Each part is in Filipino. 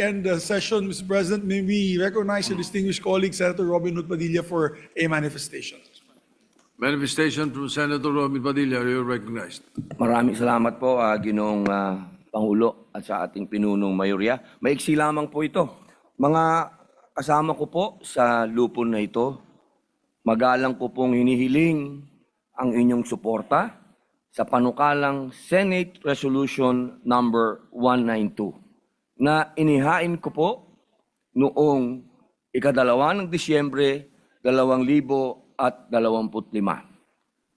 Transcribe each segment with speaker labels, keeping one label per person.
Speaker 1: end the session, Mr. President, may we recognize the distinguished colleague, Senator Robin Hood Padilla, for a manifestation.
Speaker 2: Manifestation from Senator Robin Padilla, you're recognized.
Speaker 3: Maraming salamat po, Ginoong Pangulo at sa ating pinunong mayorya. Maiksi lamang po ito. Mga kasama ko po sa lupon na ito, magalang ko pong hinihiling ang inyong suporta sa panukalang Senate Resolution number 192 na inihain ko po noong ika-2 ng Disyembre 2025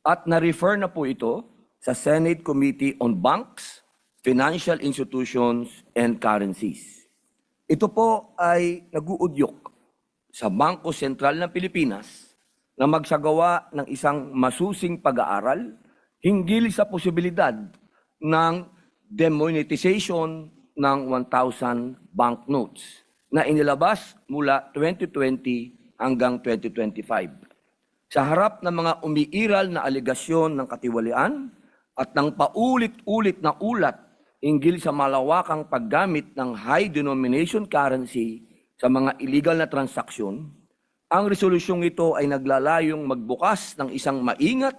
Speaker 3: at na-refer na po ito sa Senate Committee on Banks, Financial Institutions, and Currencies. Ito po ay nag-uudyok sa Bangko Sentral ng Pilipinas na magsagawa ng isang masusing pag-aaral hinggil sa posibilidad ng demonetization ng 1,000 banknotes na inilabas mula 2020 hanggang 2025. Sa harap ng mga umiiral na aligasyon ng katiwalian at ng paulit-ulit na ulat hinggil sa malawakang paggamit ng high denomination currency sa mga illegal na transaksyon, ang resolusyong ito ay naglalayong magbukas ng isang maingat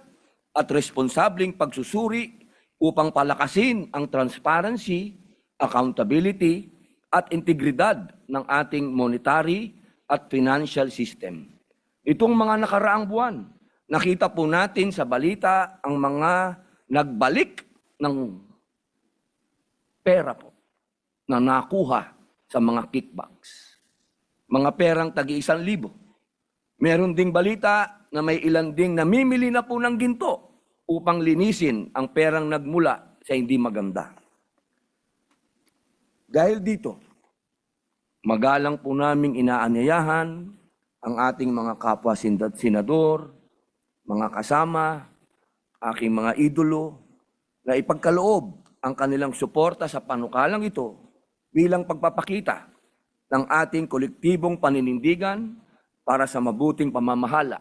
Speaker 3: at responsableng pagsusuri upang palakasin ang transparency, accountability, at integridad ng ating monetary at financial system. Itong mga nakaraang buwan, nakita po natin sa balita ang mga nagbalik ng pera po na nakuha sa mga kickbacks. Mga perang tagi-1,000. Meron ding balita na may ilan ding namimili na po ng ginto upang linisin ang perang nagmula sa hindi maganda. Dahil dito, magalang po naming inaanyayahan ang ating mga kapwa senador, mga kasama, aking mga idolo, na ipagkaloob ang kanilang suporta sa panukalang ito bilang pagpapakita ng ating kolektibong paninindigan para sa mabuting pamamahala,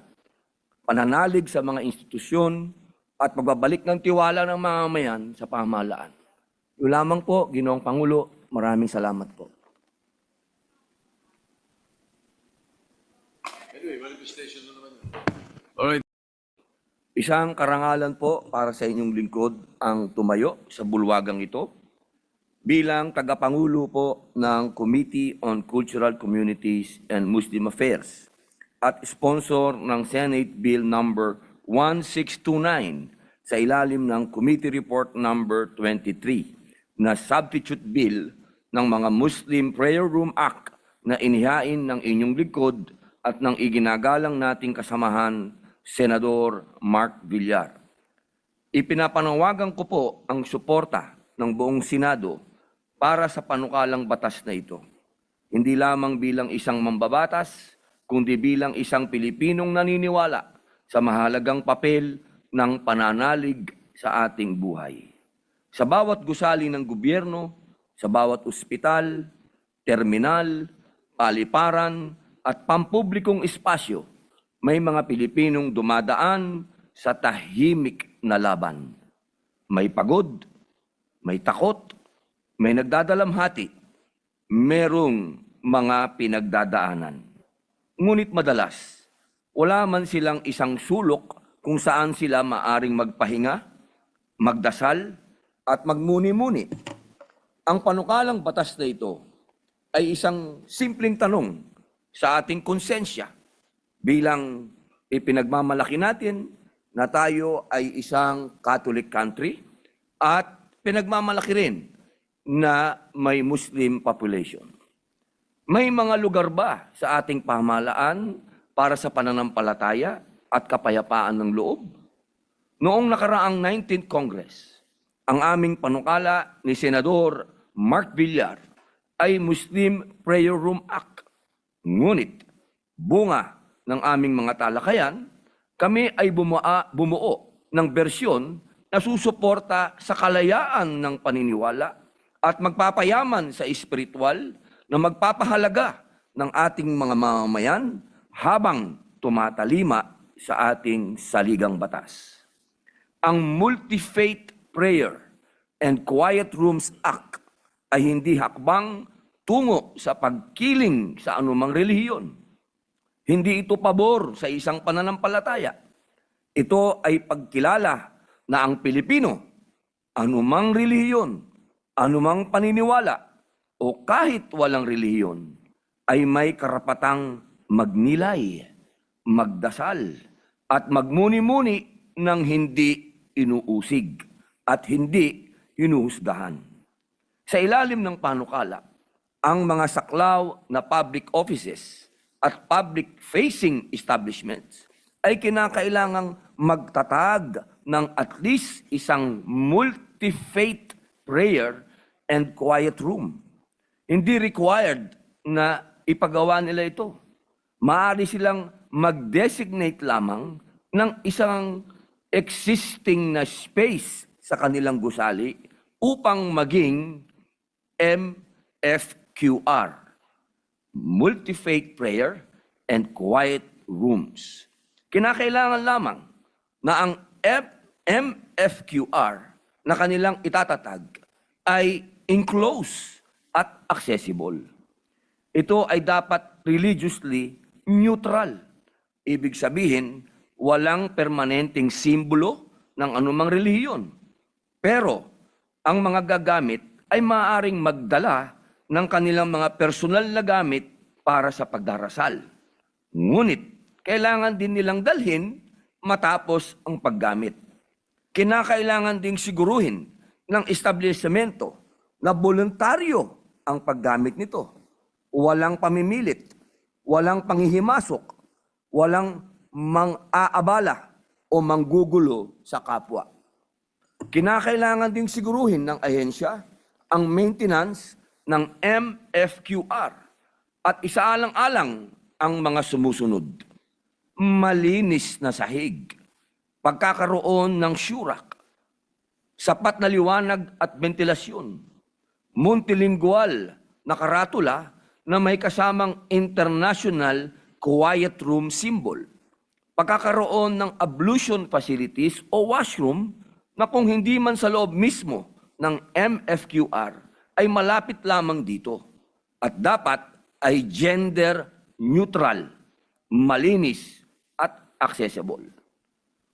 Speaker 3: pananalig sa mga institusyon, at pagbabalik ng tiwala ng mamamayan sa pamahalaan. Yun lamang po, Ginoong Pangulo, maraming salamat po.
Speaker 2: Anyway, manifestation na naman. Alright.
Speaker 3: Isang karangalan po para sa inyong lingkod ang tumayo sa bulwagang ito bilang tagapangulo po ng Committee on Cultural Communities and Muslim Affairs at sponsor ng Senate Bill number 1629 sa ilalim ng Committee Report number 23 na substitute bill ng mga Muslim Prayer Room Act na inihain ng inyong lingkod at ng iginagalang nating kasamahan, Senador Mark Villar. Ipinapanawagan ko po ang suporta ng buong Senado para sa panukalang batas na ito. Hindi lamang bilang isang mambabatas, kundi bilang isang Pilipinong naniniwala sa mahalagang papel ng pananalig sa ating buhay. Sa bawat gusali ng gobyerno, sa bawat ospital, terminal, paliparan, at pampublikong espasyo, may mga Pilipinong dumadaan sa tahimik na laban. May pagod, may takot, may nagdadalamhati, merong mga pinagdadaanan. Ngunit madalas, wala man silang isang sulok kung saan sila maaring magpahinga, magdasal, at magmuni-muni. Ang panukalang batas na ito ay isang simpleng tanong sa ating konsensya bilang ipinagmamalaki natin na tayo ay isang Catholic country at pinagmamalaki rin na may Muslim population. May mga lugar ba sa ating pamahalaan para sa pananampalataya at kapayapaan ng loob? Noong nakaraang 19th Congress, ang aming panukala ni Senador Mark Villar ay Muslim Prayer Room Act. Ngunit, bunga ng aming mga talakayan, kami ay bumuo ng bersyon na susuporta sa kalayaan ng paniniwala at magpapayaman sa espiritual na magpapahalaga ng ating mga mamamayan habang tumatalima sa ating saligang batas. Ang Multi-Faith Prayer and Quiet Rooms Act ay hindi hakbang tungo sa pagkiling sa anumang relihiyon. Hindi ito pabor sa isang pananampalataya. Ito ay pagkilala na ang Pilipino, anumang relihiyon, anumang paniniwala, o kahit walang relihiyon, ay may karapatang magnilay, magdasal, at magmuni-muni ng hindi inuusig at hindi hinuhusgahan. Sa ilalim ng panukala, ang mga saklaw na public offices at public-facing establishments ay kinakailangang magtatag ng at least isang multi-faith prayer and quiet room. Hindi required na ipagawa nila ito. Maaari silang mag-designate lamang ng isang existing na space sa kanilang gusali upang maging MFQR, Multi-Faith Prayer and Quiet Rooms. Kinakailangan lamang na ang MFQR na kanilang itatatag ay enclosed at accessible. Ito ay dapat religiously neutral. Ibig sabihin, walang permanenteng simbolo ng anumang relihiyon. Pero ang mga gagamit ay maaaring magdala ng kanilang mga personal na gamit para sa pagdarasal. Ngunit, kailangan din nilang dalhin matapos ang paggamit. Kinakailangan ding siguruhin ng establishmento na voluntaryo ang paggamit nito. Walang pamimilit, walang panghihimasok, walang mang-aabala o manggugulo sa kapwa. Kinakailangan ding siguruhin ng ahensya ang maintenance ng MFQR at isaalang-alang ang mga sumusunod. Malinis na sahig, pagkakaroon ng syurak, sapat na liwanag at ventilasyon, multilingual na karatula na may kasamang international quiet room symbol, pagkakaroon ng ablution facilities o washroom na kung hindi man sa loob mismo ng MFQR ay malapit lamang dito at dapat ay gender neutral, malinis at accessible.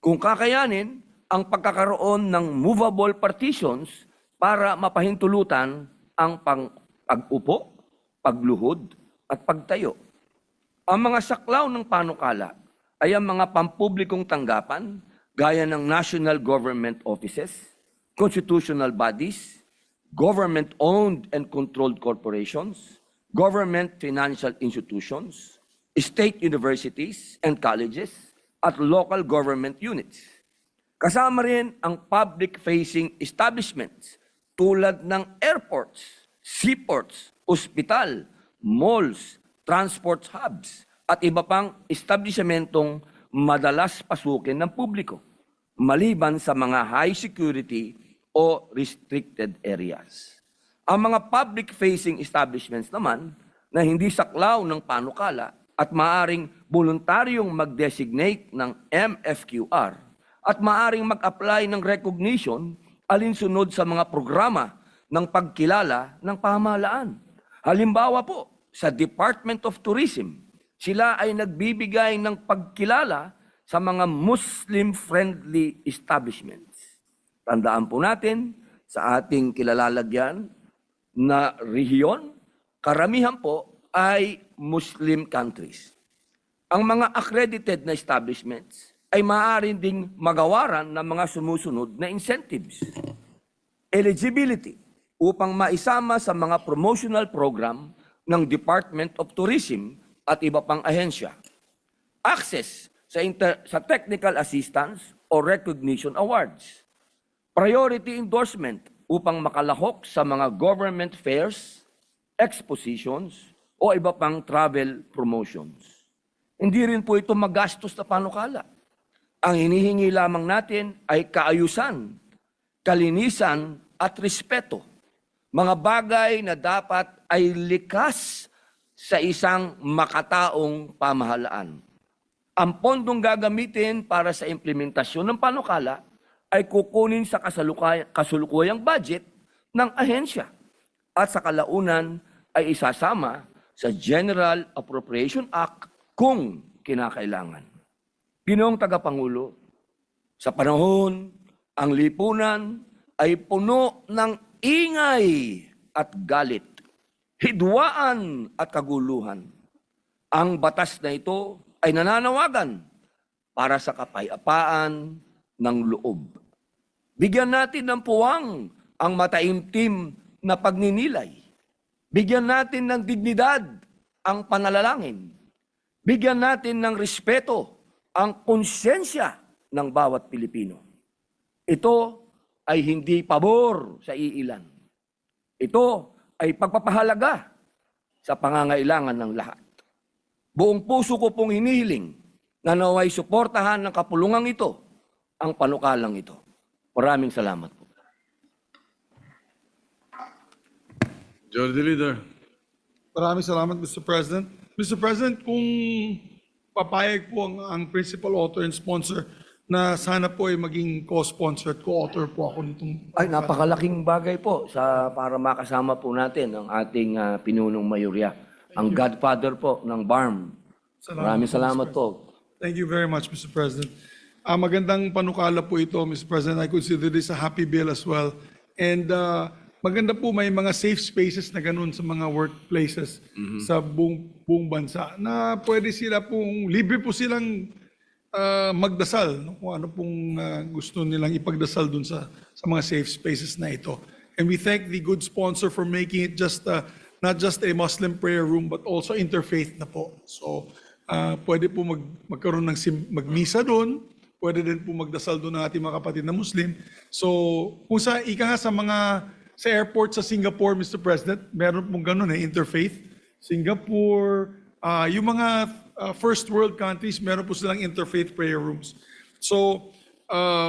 Speaker 3: Kung kakayanin, ang pagkakaroon ng movable partitions para mapahintulutan ang pag-upo, pagluhod at pagtayo. Ang mga saklaw ng panukala ay ang mga pampublikong tanggapan gaya ng national government offices, constitutional bodies, government-owned and controlled corporations, government financial institutions, state universities and colleges, at local government units. Kasama rin ang public-facing establishments tulad ng airports, seaports, ospital, malls, transport hubs, at iba pang establishmentong madalas pasukin ng publiko, maliban sa mga high security o restricted areas. Ang mga public-facing establishments naman na hindi saklaw ng panukala at maaring voluntaryong mag-designate ng MFQR at maaring mag-apply ng recognition alinsunod sa mga programa ng pagkilala ng pamahalaan. Halimbawa po, sa Department of Tourism, sila ay nagbibigay ng pagkilala sa mga Muslim-friendly establishments. Tandaan po natin, sa ating kilalalagyan na rehiyon, karamihan po ay Muslim countries. Ang mga accredited na establishments ay maaaring ding magawaran ng mga sumusunod na incentives. Eligibility upang maisama sa mga promotional program ng Department of Tourism at iba pang ahensya. Access sa technical assistance o recognition awards. Priority endorsement upang makalahok sa mga government fairs, expositions, o iba pang travel promotions. Hindi rin po ito magastos na panukala. Ang hinihingi lamang natin ay kaayusan, kalinisan at respeto. Mga bagay na dapat ay likas sa isang makataong pamahalaan. Ang pondong gagamitin para sa implementasyon ng panukala ay kukunin sa kasalukuyang budget ng ahensya at sa kalaunan ay isasama sa General Appropriation Act kung kinakailangan. Ginoong Tagapangulo, sa panahon ang lipunan ay puno ng ingay at galit, hidwaan at kaguluhan. Ang batas na ito ay nananawagan para sa kapayapaan ng loob. Bigyan natin ng puwang ang mataimtim na pagninilay. Bigyan natin ng dignidad ang panalangin. Bigyan natin ng respeto ang konsensya ng bawat Pilipino. Ito ay hindi pabor sa iilan. Ito ay pagpapahalaga sa pangangailangan ng lahat. Buong puso ko pong hinihiling na naway suportahan ng kapulungang ito ang panukalang ito. Maraming salamat po.
Speaker 2: Majority Leader.
Speaker 1: Maraming salamat, Mr. President. Mr. President, kung papayag po ang principal author and sponsor na sana po ay maging co-sponsor at co-author po ako nitong...
Speaker 3: Ay, napakalaking bagay po para makasama po natin ang ating pinunong mayorya, ang godfather po ng BARM. Maraming salamat po.
Speaker 1: Thank you very much, Mr. President. Magandang panukala po ito, Mr. President. I consider this a happy bill as well. And maganda po may mga safe spaces na ganun sa mga workplaces sa buong bansa na pwede sila pong, libre po silang magdasal, no? Kung ano pong gusto nilang ipagdasal dun sa mga safe spaces na ito. And we thank the good sponsor for making it just not just a Muslim prayer room but also interfaith na po. So pwede po magkaroon ng magmisa doon, pwede din po magdasal doon ng ating mga kapatid na Muslim. So kung sa airport sa Singapore, Mr. President, meron pong ganun interfaith. Singapore, yung mga first world countries, meron po silang interfaith prayer rooms. So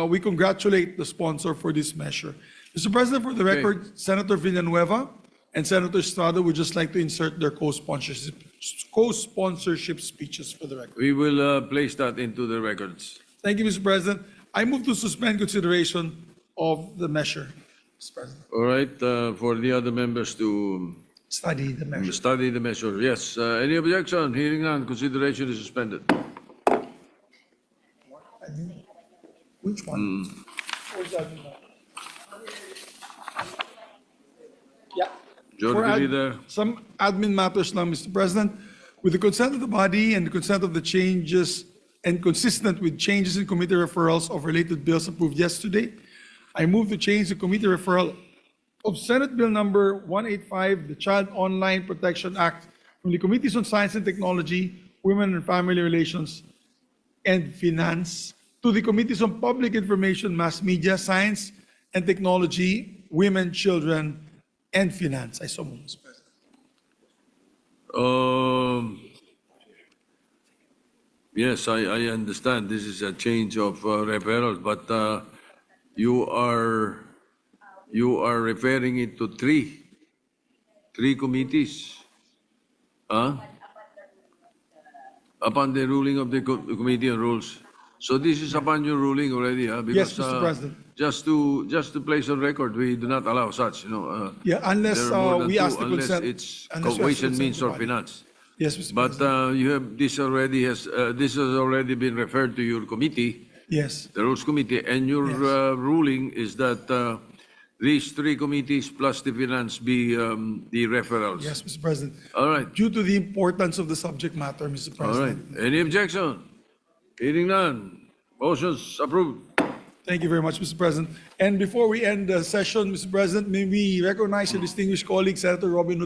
Speaker 1: we congratulate the sponsor for this measure. Mr. President, for the record, Senator Villanueva and Senator Estrada would just like to insert their co-sponsorship speeches for the record.
Speaker 2: We will place that into the records.
Speaker 1: Thank you, Mr. President. I move to suspend consideration of the measure, Mr. President.
Speaker 2: All right, for the other members to
Speaker 1: Study the measure.
Speaker 2: study the measure. Yes, any objection? Hearing none, consideration is suspended.
Speaker 1: Which one? Yeah.
Speaker 2: Majority Leader.
Speaker 1: Some admin matters now, Mr. President. With the consent of the body and the consent of the changes and consistent with changes in committee referrals of related bills approved yesterday, I move to change the committee referral of Senate Bill number 185, the Child Online Protection Act, from the Committees on Science and Technology, Women and Family Relations, and Finance, to the Committees on Public Information, Mass Media, Science and Technology, Women, Children, and Finance. I so move, Mr. President.
Speaker 2: Yes, I understand this is a change of referral, but you are referring it to three committees. Upon the ruling of the Committee on Rules. So this is upon your ruling already, because
Speaker 1: Yes, Mr. President.
Speaker 2: just to place on record, we do not allow such,
Speaker 1: Yeah, unless
Speaker 2: there are more than
Speaker 1: we
Speaker 2: two,
Speaker 1: ask the
Speaker 2: unless
Speaker 1: consent.
Speaker 2: it's
Speaker 1: unless we ask
Speaker 2: Ways
Speaker 1: the
Speaker 2: and
Speaker 1: consent
Speaker 2: Means
Speaker 1: of the
Speaker 2: or
Speaker 1: body.
Speaker 2: Finance.
Speaker 1: Yes, Mr.
Speaker 2: But
Speaker 1: President.
Speaker 2: you have this has already been referred to your committee,
Speaker 1: Yes.
Speaker 2: the Rules Committee, and your ruling is that these three committees plus the Finance be the referrals.
Speaker 1: Yes, Mr. President.
Speaker 2: All right.
Speaker 1: Due to the importance of the subject matter, Mr.
Speaker 2: All right.
Speaker 1: President.
Speaker 2: Any objection? Hearing none. Motion's approved.
Speaker 1: Thank you very much, Mr. President. And before we end the session, Mr. President, may we recognize the distinguished colleague, Senator Robin Hood